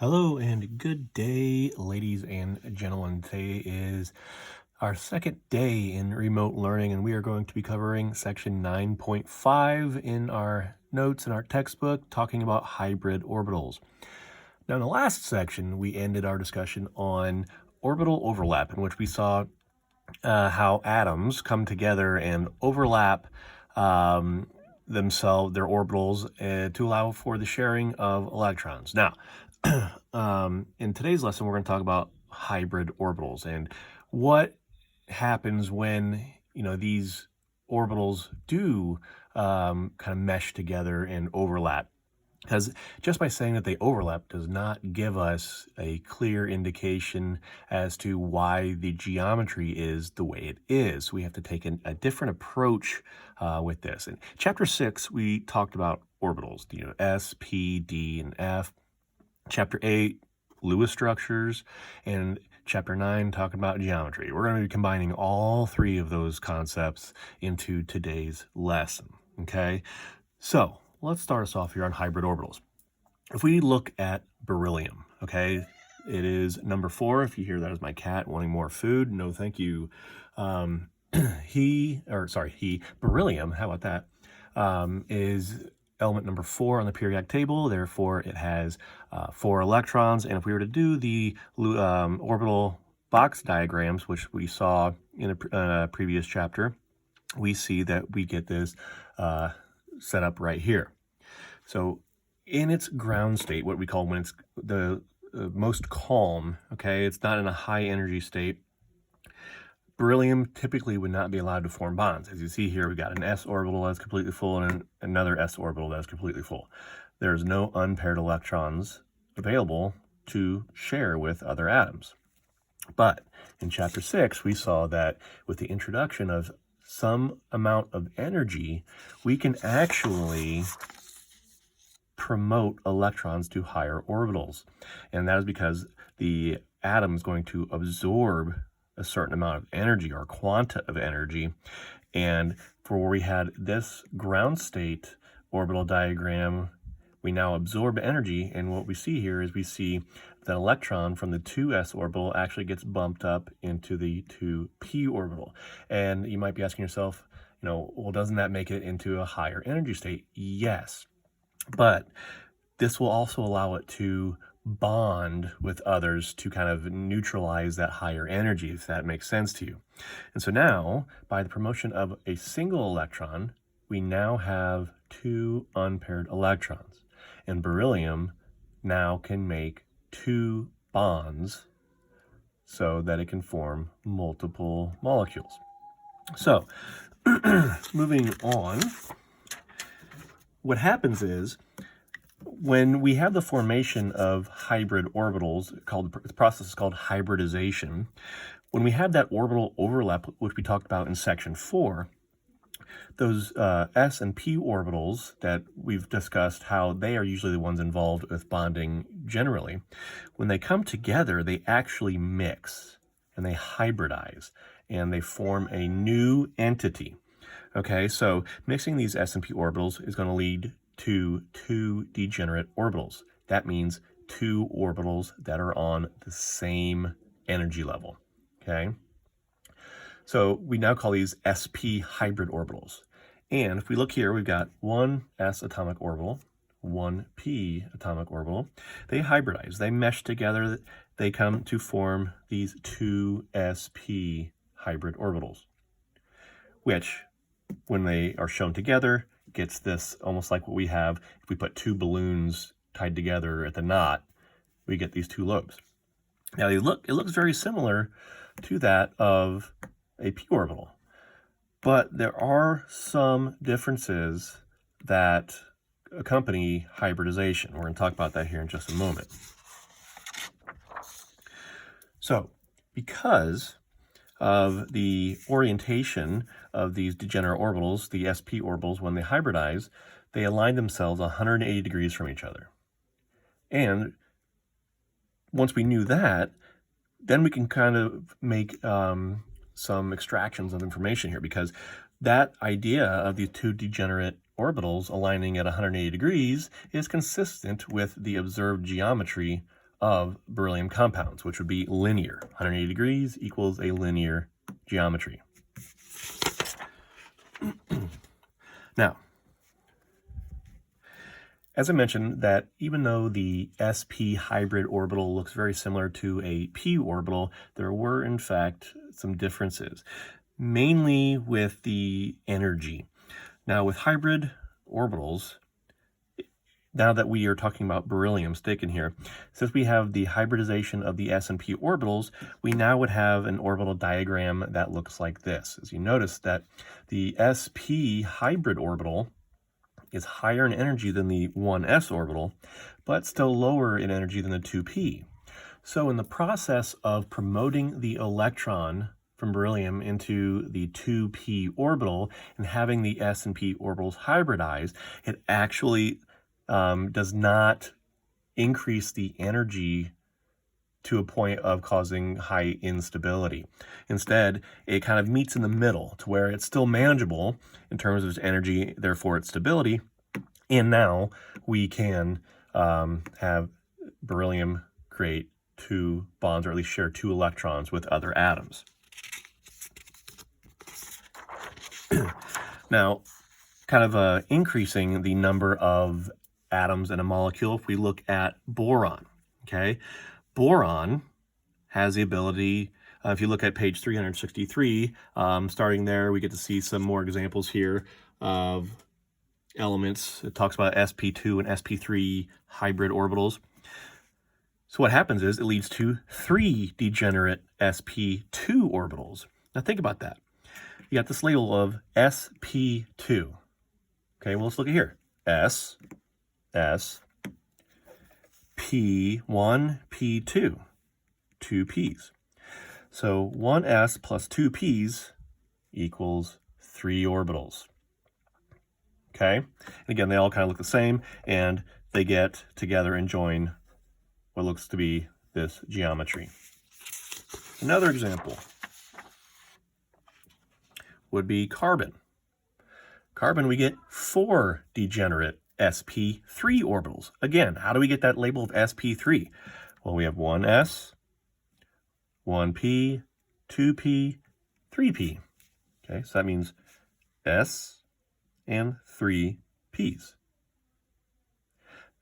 Hello and good day, ladies and gentlemen. Today is our second day in remote learning, and we are going to be covering section 9.5 in our notes in our textbook, talking about hybrid orbitals. Now, in the last section, we ended our discussion on orbital overlap, in which we saw how atoms come together and overlap themselves, their orbitals, to allow for the sharing of electrons. Now, in today's lesson, we're going to talk about hybrid orbitals and what happens when these orbitals do kind of mesh together and overlap. Because just by saying that they overlap does not give us a clear indication as to why the geometry is the way it is. We have to take a different approach with this. In Chapter 6, we talked about orbitals, S, P, D, and F. Chapter 8, Lewis structures, and Chapter 9, talking about geometry. We're going to be combining all three of those concepts into today's lesson, okay? So let's start us off here on hybrid orbitals. If we look at beryllium, okay, it is number 4. If you hear that as my cat wanting more food, no thank you. Beryllium, how about that, is element number 4 on the periodic table. Therefore, it has 4 electrons. And if we were to do the orbital box diagrams, which we saw in a previous chapter, we see that we get this set up right here. So in its ground state, what we call when it's the most calm, okay, it's not in a high energy state, beryllium typically would not be allowed to form bonds. As you see here, we've got an s orbital that's completely full and another s orbital that's completely full. There's no unpaired electrons available to share with other atoms. But in Chapter 6, we saw that with the introduction of some amount of energy, we can actually promote electrons to higher orbitals. And that is because the atom is going to absorb a certain amount of energy or quanta of energy. And for where we had this ground state orbital diagram, we now absorb energy. And what we see here is we see that electron from the 2s orbital actually gets bumped up into the 2p orbital. And you might be asking yourself, well, doesn't that make it into a higher energy state? Yes. But this will also allow it to bond with others to kind of neutralize that higher energy, if that makes sense to you. And so now, by the promotion of a single electron, we now have 2 unpaired electrons. And beryllium now can make 2 bonds so that it can form multiple molecules. So, moving on, what happens is, when we have the formation of hybrid orbitals, the process is called hybridization. When we have that orbital overlap, which we talked about in section 4, those s and p orbitals that we've discussed, how they are usually the ones involved with bonding generally, when they come together, they actually mix and they hybridize and they form a new entity. Okay, so mixing these s and p orbitals is going to lead to 2 degenerate orbitals. That means 2 orbitals that are on the same energy level, okay? So we now call these sp hybrid orbitals. And if we look here, we've got one s atomic orbital, one p atomic orbital. They hybridize, they mesh together, they come to form these 2 sp hybrid orbitals, which, when they are shown together, gets this almost like what we have if we put 2 balloons tied together at the knot, we get these 2 lobes. Now it looks very similar to that of a p orbital, but there are some differences that accompany hybridization. We're going to talk about that here in just a moment. So, because of the orientation of these degenerate orbitals, the sp orbitals, when they hybridize, they align themselves 180 degrees from each other. And once we knew that, then we can kind of make some extractions of information here, because that idea of these 2 degenerate orbitals aligning at 180 degrees is consistent with the observed geometry of beryllium compounds, which would be linear. 180 degrees equals a linear geometry. Now, as I mentioned, that even though the sp hybrid orbital looks very similar to a p orbital, there were in fact some differences, mainly with the energy. Now with hybrid orbitals, now that we are talking about beryllium sticking here, since we have the hybridization of the s and p orbitals, we now would have an orbital diagram that looks like this. As you notice that the sp hybrid orbital is higher in energy than the 1s orbital, but still lower in energy than the 2p. So in the process of promoting the electron from beryllium into the 2p orbital and having the s and p orbitals hybridize, it actually does not increase the energy to a point of causing high instability. Instead, it kind of meets in the middle to where it's still manageable in terms of its energy, therefore its stability. And now we can have beryllium create 2 bonds, or at least share 2 electrons with other atoms. Now, kind of increasing the number of atoms in a molecule, if we look at boron, okay? Boron has the ability, if you look at page 363, starting there, we get to see some more examples here of elements. It talks about sp2 and sp3 hybrid orbitals. So what happens is it leads to 3 degenerate sp2 orbitals. Now think about that. You got this label of sp2. Okay, well, let's look at here. S, P1, P2, 2 Ps. So 1s plus 2 Ps equals 3 orbitals. Okay, and again, they all kind of look the same, and they get together and join what looks to be this geometry. Another example would be carbon. Carbon, we get 4 degenerate sp3 orbitals. Again, how do we get that label of sp3? Well, we have 1s, 1p, 2p, 3p. Okay, so that means s and 3 p's.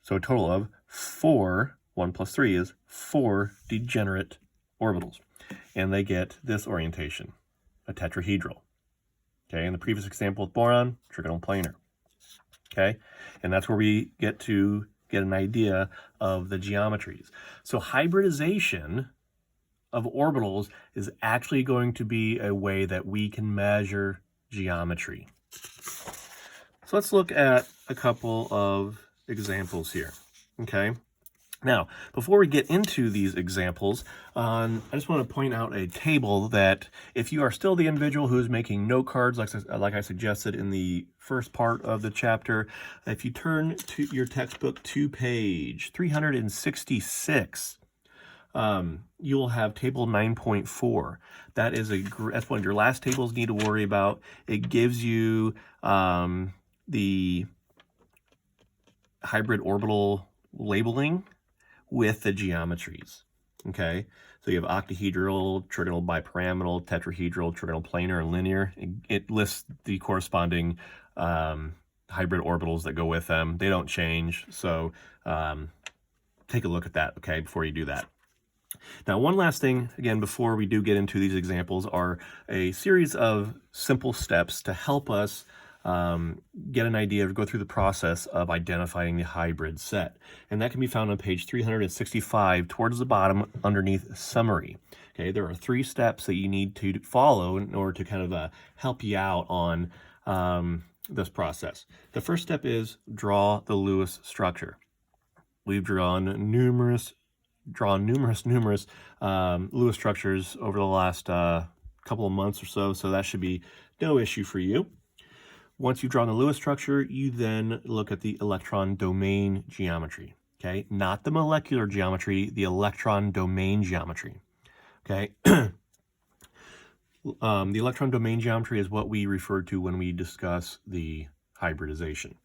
So a total of 4, 1 plus 3 is 4 degenerate orbitals. And they get this orientation, a tetrahedral. Okay, in the previous example with boron, trigonal planar. Okay, and that's where we get an idea of the geometries. So hybridization of orbitals is actually going to be a way that we can measure geometry. So let's look at a couple of examples here. Okay, now before we get into these examples, I just want to point out a table that if you are still the individual who is making note cards, like I suggested in the first part of the chapter, if you turn to your textbook to page 366, you'll have table 9.4. That's one of your last tables you need to worry about. It gives you the hybrid orbital labeling with the geometries. Okay, so you have octahedral, trigonal bipyramidal, tetrahedral, trigonal planar, and linear. It lists the corresponding hybrid orbitals that go with them. They don't change, so take a look at that, okay, before you do that. Now, one last thing, again, before we do get into these examples, are a series of simple steps to help us get an idea, or go through the process of identifying the hybrid set. And that can be found on page 365 towards the bottom underneath summary. Okay, there are 3 steps that you need to follow in order to kind of help you out on this process. The first step is draw the Lewis structure. We've drawn numerous Lewis structures over the last couple of months or so that should be no issue for you. Once you've drawn the Lewis structure, you then look at the electron domain geometry, okay? Not the molecular geometry, the electron domain geometry, okay? The electron domain geometry is what we refer to when we discuss the hybridization.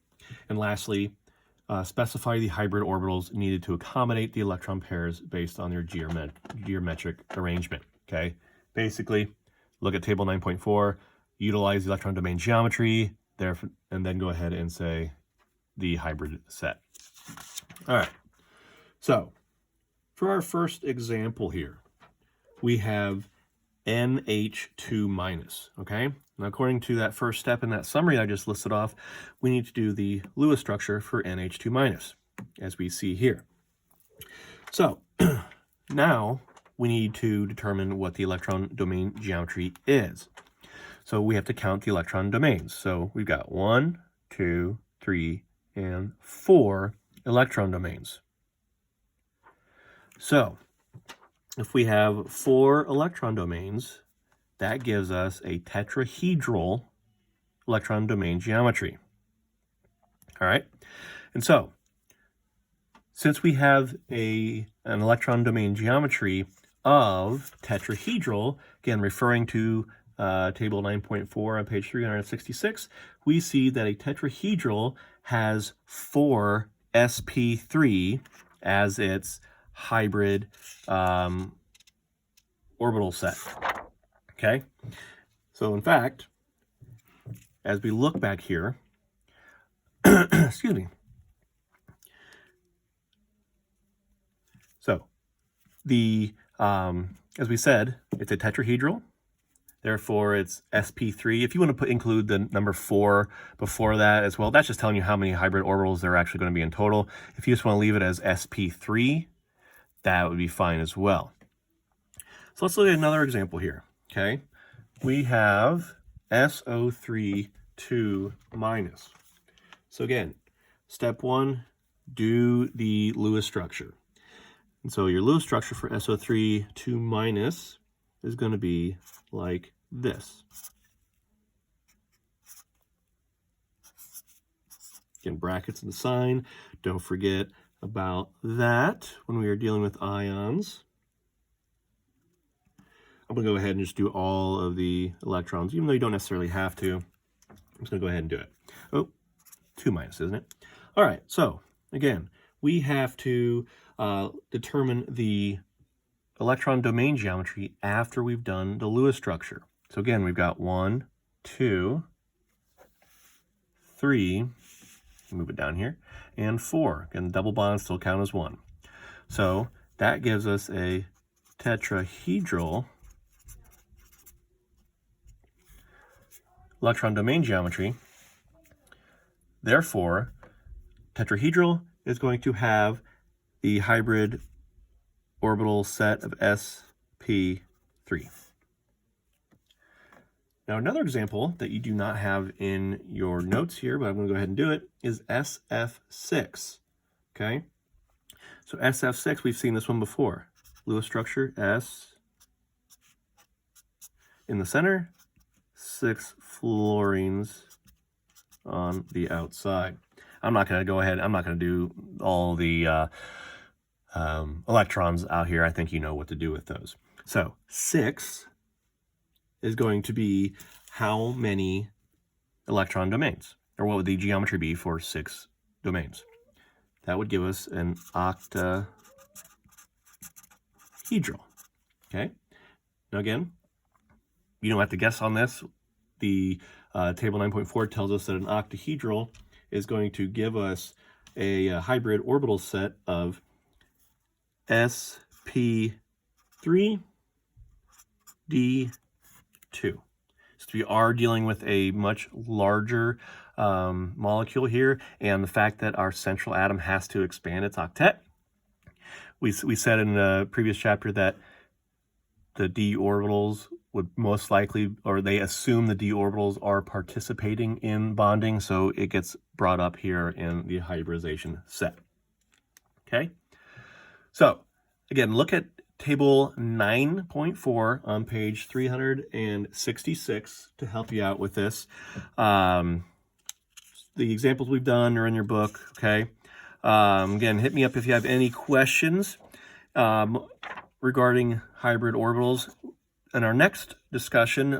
And lastly, specify the hybrid orbitals needed to accommodate the electron pairs based on their geometric arrangement. Okay, basically, look at table 9.4, utilize the electron domain geometry, and then go ahead and say the hybrid set. All right, so for our first example here, we have NH2 minus, okay? Now, according to that first step in that summary I just listed off, we need to do the Lewis structure for NH2 minus, as we see here. So, now we need to determine what the electron domain geometry is. So we have to count the electron domains. So we've got 1, 2, 3, and 4 electron domains. So if we have 4 electron domains, that gives us a tetrahedral electron domain geometry. All right, and so since we have an electron domain geometry of tetrahedral, again referring to table 9.4 on page 366, we see that a tetrahedral has 4 sp3 as its hybrid orbital set. Okay, so in fact, as we look back here, excuse me. So the as we said, it's a tetrahedral. Therefore, it's sp3. If you want to include the number 4 before that as well, that's just telling you how many hybrid orbitals there are actually going to be in total. If you just want to leave it as sp3, that would be fine as well. So let's look at another example here. Okay, we have SO3 2 minus. So again, step 1, do the Lewis structure. And so your Lewis structure for SO3 2 minus is going to be like this. Again, brackets and the sign. Don't forget about that when we are dealing with ions. I'm going to go ahead and just do all of the electrons, even though you don't necessarily have to. I'm just going to go ahead and do it. Oh, 2 minus, isn't it? All right, so again, we have to determine the electron domain geometry after we've done the Lewis structure. So again, we've got 1, 2, 3, move it down here, and 4. Again, double bonds still count as 1. So that gives us a tetrahedral electron domain geometry. Therefore, tetrahedral is going to have the hybrid orbital set of sp3. Now, another example that you do not have in your notes here, but I'm going to go ahead and do it, is SF6. Okay? So SF6, we've seen this one before. Lewis structure, S in the center, 6 fluorines on the outside. I'm not going to go ahead, I'm not going to do all the electrons out here. I think you know what to do with those. So 6 is going to be how many electron domains, or what would the geometry be for 6 domains? That would give us an octahedral. Okay. Now again, you don't have to guess on this. The table 9.4 tells us that an octahedral is going to give us a hybrid orbital set of sp3 d2. So we are dealing with a much larger molecule here, and the fact that our central atom has to expand its octet. We said in the previous chapter that the d orbitals would most likely, or they assume the d orbitals are participating in bonding, so it gets brought up here in the hybridization set. Okay, so again, look at table 9.4 on page 366 to help you out with this. The examples we've done are in your book, okay? Again, hit me up if you have any questions regarding hybrid orbitals. In our next discussion,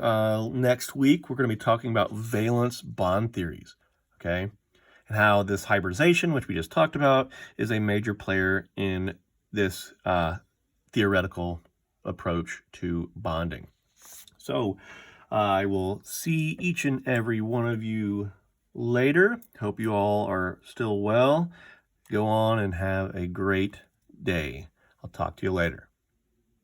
next week, we're going to be talking about valence bond theories, okay? and how this hybridization, which we just talked about, is a major player in this theoretical approach to bonding. So I will see each and every one of you later. Hope you all are still well. Go on and have a great day. I'll talk to you later.